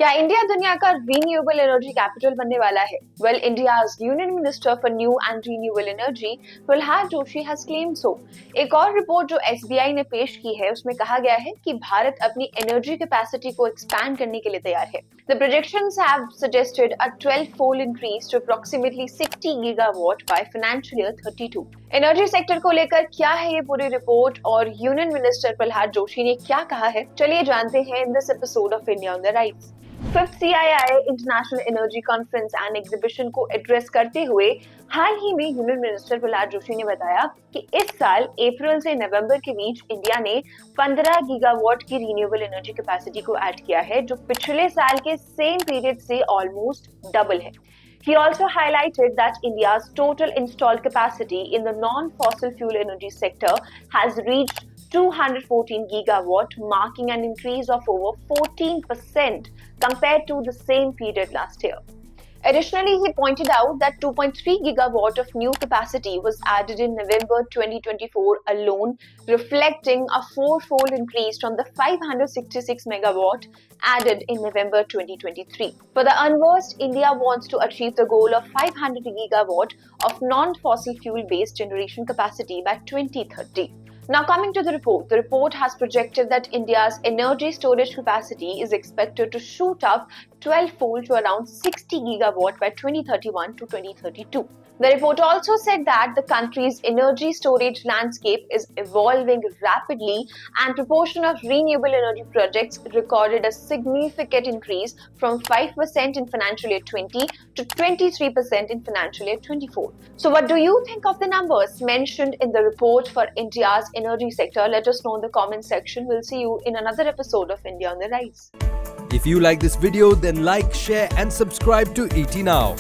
क्या इंडिया दुनिया का रीन्यूएबल एनर्जी कैपिटल बनने वाला है? Well, India's union minister for new and renewable energy Pralhad Joshi has claimed so. एक और रिपोर्ट जो एसबीआई ने पेश की है उसमें कहा गया है कि भारत अपनी एनर्जी कैपेसिटी को एक्सपैंड करने के लिए तैयार है। The projections have suggested a 12-fold increase to approximately 60 gigawatt by financial year 32। Energy sector को लेकर क्या है ये पूरी रिपोर्ट और यूनियन मिनिस्टर प्रहलाद जोशी ने क्या कहा है, चलिए जानते हैं in this episode of India on the rise. Fifth CII international energy conference and exhibition को एड्रेस करते हुए हाल ही में यूनियन मिनिस्टर प्रहलाद जोशी ने बताया कि इस साल अप्रैल से नवंबर के बीच इंडिया ने 15 गीगावाट की रिन्यूएबल एनर्जी कैपेसिटी को ऐड किया है, जो पिछले साल के सेम पीरियड से ऑलमोस्ट डबल है। He also highlighted that India's total installed capacity in the non-fossil fuel energy sector has reached 214 gigawatt, marking an increase of over 14% compared to the same period last year. Additionally, he pointed out that 2.3 gigawatt of new capacity was added in November 2024 alone, reflecting a four-fold increase from the 566 megawatt added in November 2023. For the unversed, India wants to achieve the goal of 500 gigawatt of non-fossil fuel-based generation capacity by 2030. Now coming to the report has projected that India's energy storage capacity is expected to shoot up 12-fold to around 60 gigawatt by 2031 to 2032. The report also said that the country's energy storage landscape is evolving rapidly and proportion of renewable energy projects recorded a significant increase from 5% in financial year 20 to 23% in financial year 24. So what do you think of the numbers mentioned in the report for India's energy sector? Let us know in the comment section. We'll see you in another episode of India on the Rise. If you like this video, then like, share and subscribe to ET Now.